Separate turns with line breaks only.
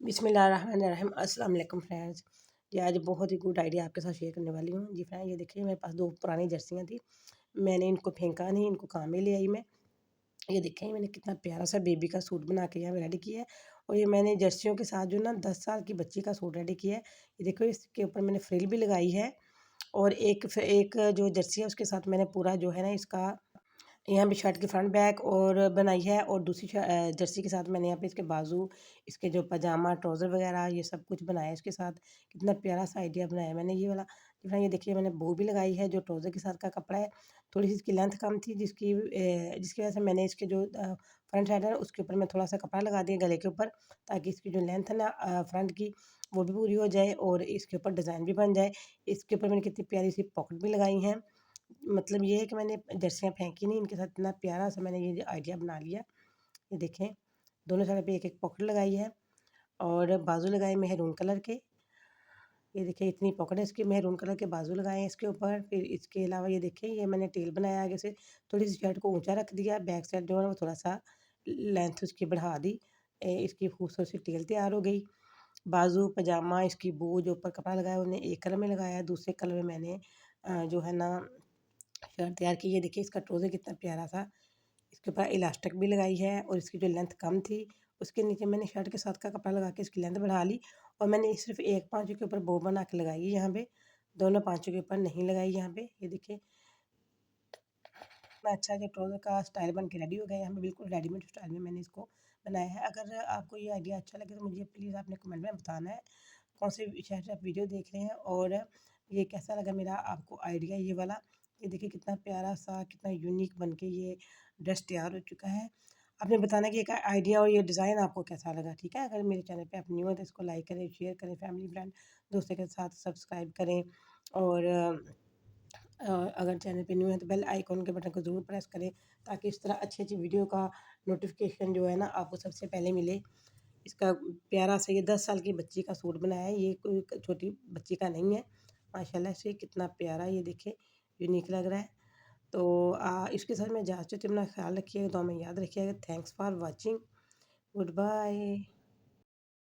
बिस्मिल्लाहिर्रहमानिर्रहीम। अस्सलाम वालेकुम फ्रेंड्स। जी आज बहुत ही गुड आइडिया आपके साथ शेयर करने वाली हूँ। जी फ्रेंड, ये देखिए मेरे पास 2 पुरानी जर्सियाँ थी। मैंने इनको फेंका नहीं, इनको काम में ले आई मैं। ये देखें मैंने कितना प्यारा सा बेबी का सूट बना के यहाँ पे रेडी किया है। और ये मैंने जर्सियों के साथ जो ना 10 साल की बच्ची का सूट रेडी किया है। ये देखो इसके ऊपर मैंने फ्रिल भी लगाई है। और एक जो जर्सी है उसके साथ मैंने पूरा जो है ना इसका यहाँ पे शर्ट की फ्रंट बैक और बनाई है। और दूसरी जर्सी के साथ मैंने यहाँ पे इसके बाजू, इसके जो पजामा ट्राउज़र वगैरह ये सब कुछ बनाया है इसके साथ। कितना प्यारा सा आइडिया बनाया है मैंने ये वाला। फ्रेंड ये देखिए मैंने बो भी लगाई है जो ट्राउज़र के साथ का कपड़ा है। थोड़ी सी इसकी लेंथ कम थी जिसकी वजह से मैंने इसके जो फ्रंट साइड है उसके ऊपर मैं थोड़ा सा कपड़ा लगा दिया गले के ऊपर, ताकि इसकी जो लेंथ है ना फ्रंट की वो भी पूरी हो जाए और इसके ऊपर डिज़ाइन भी बन जाए। इसके ऊपर मैंने कितनी प्यारी सी पॉकेट भी लगाई हैं। मतलब ये है कि मैंने जर्सियाँ फेंकी नहीं, इनके साथ इतना प्यारा सा मैंने ये आइडिया बना लिया। ये देखें दोनों साइड पे एक-एक पॉकेट लगाई है और बाजू लगाए मेहरून कलर के। ये देखिए इतनी पॉकेट है इसकी, मेहरून कलर के बाजू लगाए हैं इसके ऊपर। फिर इसके अलावा ये देखिए ये मैंने टेल बनाया आगे से, थोड़ी सी शर्ट को ऊँचा रख दिया, बैक साइड जो है वो थोड़ा-सा लेंथ उसकी बढ़ा दी। इसकी खूबसूरत सी टेल तैयार हो गई। बाजू, पजामा, इसकी बो जो ऊपर कपड़ा लगाया उन्हें एक कलर में लगाया है, दूसरे कलर में मैंने जो है ना शर्ट तैयार की। ये देखिए इसका ट्राउज़र कितना प्यारा सा, इसके ऊपर इलास्टिक भी लगाई है और इसकी जो लेंथ कम थी उसके नीचे मैंने शर्ट के साथ का कपड़ा लगा के इसकी लेंथ बढ़ा ली। और मैंने सिर्फ एक पाँचों के ऊपर बो बना के लगाई है यहाँ पे, दोनों पाँचों के ऊपर नहीं लगाई यहाँ पे। ये देखिए इतना अच्छा जो ट्राउज़र का स्टाइल बन के रेडी हो गया है। यहाँ पे बिल्कुल रेडीमेड स्टाइल में मैंने इसको बनाया है। अगर आपको ये आइडिया अच्छा लगे तो मुझे प्लीज़ आपने कमेंट में बताना है कौन से शहर से आप वीडियो देख रहे हैं और ये कैसा लगा मेरा आपको आइडिया ये वाला। ये देखिए कितना प्यारा सा, कितना यूनिक बन के ये ड्रेस तैयार हो चुका है। आपने बताना कि एक आइडिया और ये डिज़ाइन आपको कैसा लगा, ठीक है? अगर मेरे चैनल पे आप न्यू हैं तो इसको लाइक करें, शेयर करें, फैमिली फ्रेंड दोस्तों के साथ सब्सक्राइब करें। और अगर चैनल पे न्यू है तो बेल आइकॉन के बटन को ज़रूर प्रेस करें, ताकि इस तरह अच्छी-अच्छी वीडियो का नोटिफिकेशन जो है ना आपको सबसे पहले मिले। इसका प्यारा सा ये 10 साल की बच्ची का सूट बनाया है, ये कोई छोटी बच्ची का नहीं है। माशाल्लाह से कितना प्यारा ये देखिए यूनिक लग रहा है। तो इसके साथ मैं इजाज़त चाहती हूँ, अपना ख़्याल रखिएगा, दुआ में याद रखिएगा। Thanks for watching, good bye.